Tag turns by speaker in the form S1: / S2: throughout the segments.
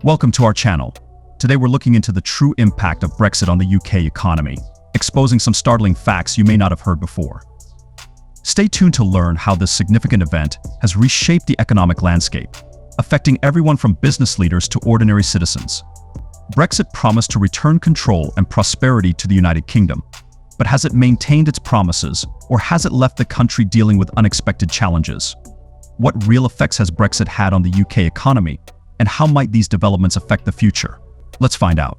S1: Welcome to our channel. Today we're looking into the true impact of Brexit on the UK economy, exposing some startling facts you may not have heard before. Stay tuned to learn how this significant event has reshaped the economic landscape, affecting everyone from business leaders to ordinary citizens. Brexit promised to return control and prosperity to the United Kingdom, but has it maintained its promises, or has it left the country dealing with unexpected challenges? What real effects has Brexit had on the UK economy, and how might these developments affect the future? Let's find out.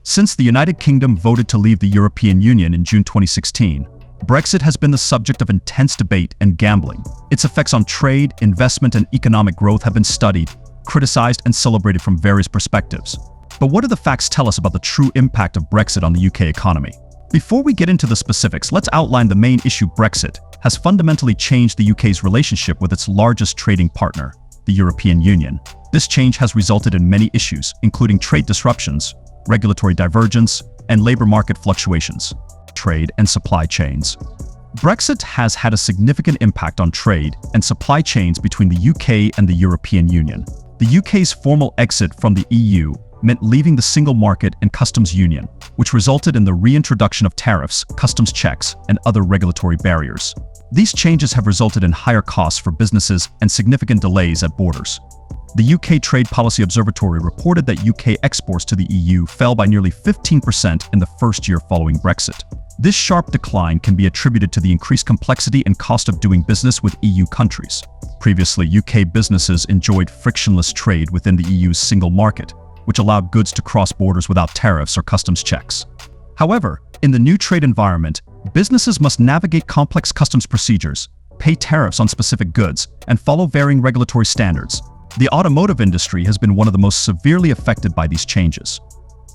S1: Since the United Kingdom voted to leave the European Union in June 2016, Brexit has been the subject of intense debate and gambling. Its effects on trade, investment, and economic growth have been studied, criticized, and celebrated from various perspectives. But what do the facts tell us about the true impact of Brexit on the UK economy? Before we get into the specifics, let's outline the main issue. Brexit has fundamentally changed the UK's relationship with its largest trading partner, the European Union. This change has resulted in many issues, including trade disruptions, regulatory divergence, and labor market fluctuations, trade and supply chains. Brexit has had a significant impact on trade and supply chains between the UK and the European Union. The UK's formal exit from the EU meant leaving the single market and customs union, which resulted in the reintroduction of tariffs, customs checks, and other regulatory barriers. These changes have resulted in higher costs for businesses and significant delays at borders. The UK Trade Policy Observatory reported that UK exports to the EU fell by nearly 15% in the first year following Brexit. This sharp decline can be attributed to the increased complexity and cost of doing business with EU countries. Previously, UK businesses enjoyed frictionless trade within the EU's single market, which allowed goods to cross borders without tariffs or customs checks. However, in the new trade environment, businesses must navigate complex customs procedures, pay tariffs on specific goods, and follow varying regulatory standards. The automotive industry has been one of the most severely affected by these changes.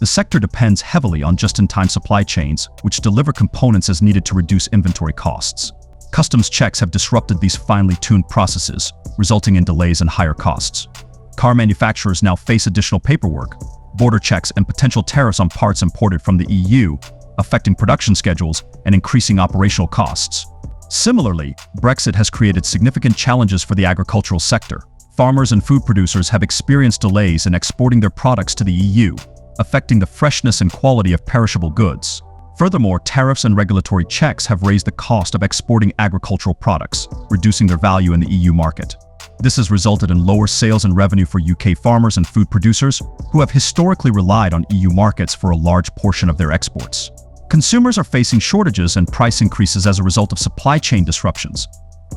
S1: The sector depends heavily on just-in-time supply chains, which deliver components as needed to reduce inventory costs. Customs checks have disrupted these finely tuned processes, resulting in delays and higher costs. Car manufacturers now face additional paperwork, border checks, and potential tariffs on parts imported from the EU, affecting production schedules and increasing operational costs. Similarly, Brexit has created significant challenges for the agricultural sector. Farmers and food producers have experienced delays in exporting their products to the EU, affecting the freshness and quality of perishable goods. Furthermore, tariffs and regulatory checks have raised the cost of exporting agricultural products, reducing their value in the EU market. This has resulted in lower sales and revenue for UK farmers and food producers, who have historically relied on EU markets for a large portion of their exports. Consumers are facing shortages and price increases as a result of supply chain disruptions.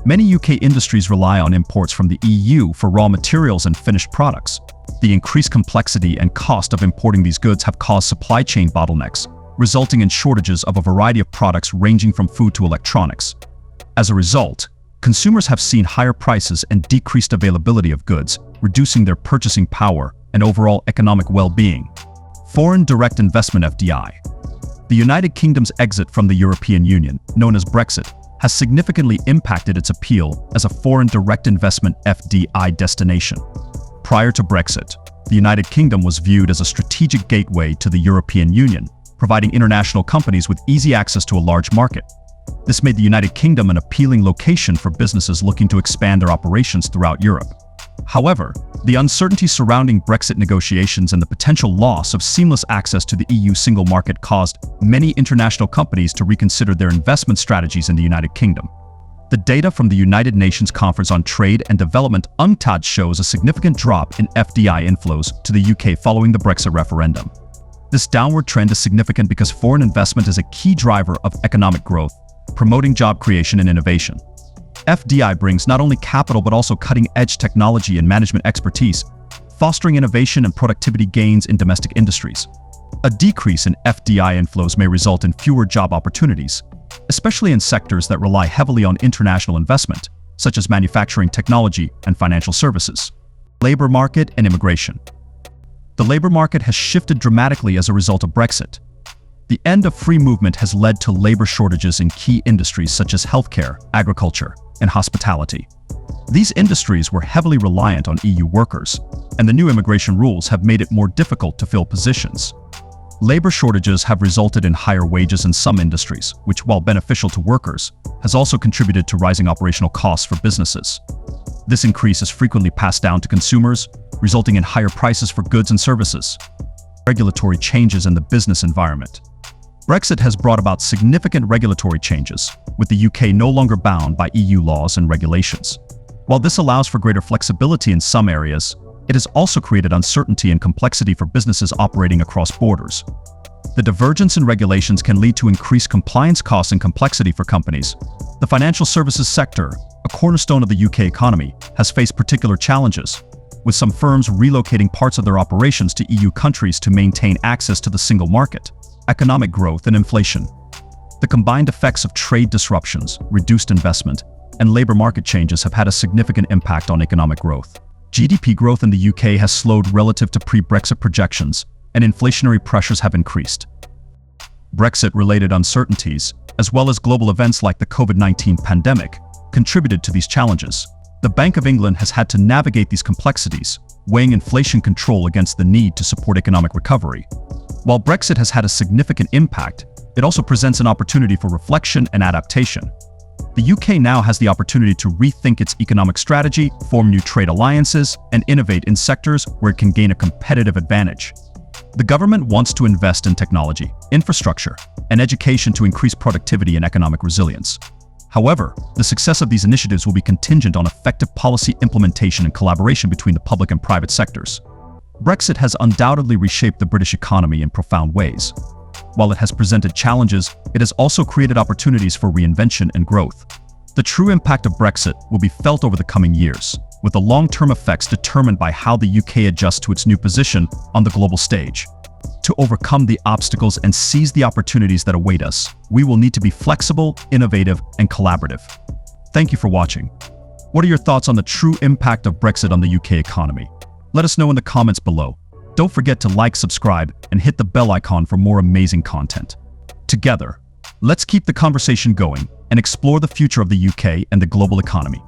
S1: Many UK industries rely on imports from the EU for raw materials and finished products. The increased complexity and cost of importing these goods have caused supply chain bottlenecks, resulting in shortages of a variety of products ranging from food to electronics. As a result, consumers have seen higher prices and decreased availability of goods, reducing their purchasing power and overall economic well-being. Foreign direct investment (FDI). The United Kingdom's exit from the European Union, known as Brexit, has significantly impacted its appeal as a foreign direct investment (FDI) destination. Prior to Brexit, the United Kingdom was viewed as a strategic gateway to the European Union, providing international companies with easy access to a large market. This made the United Kingdom an appealing location for businesses looking to expand their operations throughout Europe. However, the uncertainty surrounding Brexit negotiations and the potential loss of seamless access to the EU single market caused many international companies to reconsider their investment strategies in the United Kingdom. The data from the United Nations Conference on Trade and Development (UNCTAD) shows a significant drop in FDI inflows to the UK following the Brexit referendum. This downward trend is significant because foreign investment is a key driver of economic growth, promoting job creation and innovation. FDI brings not only capital but also cutting-edge technology and management expertise, fostering innovation and productivity gains in domestic industries. A decrease in FDI inflows may result in fewer job opportunities, especially in sectors that rely heavily on international investment, such as manufacturing, technology, and financial services. Labor market and immigration. The labor market has shifted dramatically as a result of Brexit. The end of free movement has led to labor shortages in key industries such as healthcare, agriculture, and hospitality. These industries were heavily reliant on EU workers, and the new immigration rules have made it more difficult to fill positions. Labor shortages have resulted in higher wages in some industries, which, while beneficial to workers, has also contributed to rising operational costs for businesses. This increase is frequently passed down to consumers, resulting in higher prices for goods and services. Regulatory changes in the business environment. Brexit has brought about significant regulatory changes, with the UK no longer bound by EU laws and regulations. While this allows for greater flexibility in some areas, it has also created uncertainty and complexity for businesses operating across borders. The divergence in regulations can lead to increased compliance costs and complexity for companies. The financial services sector, a cornerstone of the UK economy, has faced particular challenges, with some firms relocating parts of their operations to EU countries to maintain access to the single market. Economic growth and inflation. The combined effects of trade disruptions, reduced investment, and labor market changes have had a significant impact on economic growth. GDP growth in the UK has slowed relative to pre-Brexit projections, and inflationary pressures have increased. Brexit-related uncertainties, as well as global events like the COVID-19 pandemic, contributed to these challenges. The Bank of England has had to navigate these complexities, weighing inflation control against the need to support economic recovery. While Brexit has had a significant impact, it also presents an opportunity for reflection and adaptation. The UK now has the opportunity to rethink its economic strategy, form new trade alliances, and innovate in sectors where it can gain a competitive advantage. The government wants to invest in technology, infrastructure, and education to increase productivity and economic resilience. However, the success of these initiatives will be contingent on effective policy implementation and collaboration between the public and private sectors. Brexit has undoubtedly reshaped the British economy in profound ways. While it has presented challenges, it has also created opportunities for reinvention and growth. The true impact of Brexit will be felt over the coming years, with the long-term effects determined by how the UK adjusts to its new position on the global stage. To overcome the obstacles and seize the opportunities that await us, we will need to be flexible, innovative, and collaborative. Thank you for watching. What are your thoughts on the true impact of Brexit on the UK economy? Let us know in the comments below. Don't forget to like, subscribe, and hit the bell icon for more amazing content. Together, let's keep the conversation going and explore the future of the UK and the global economy.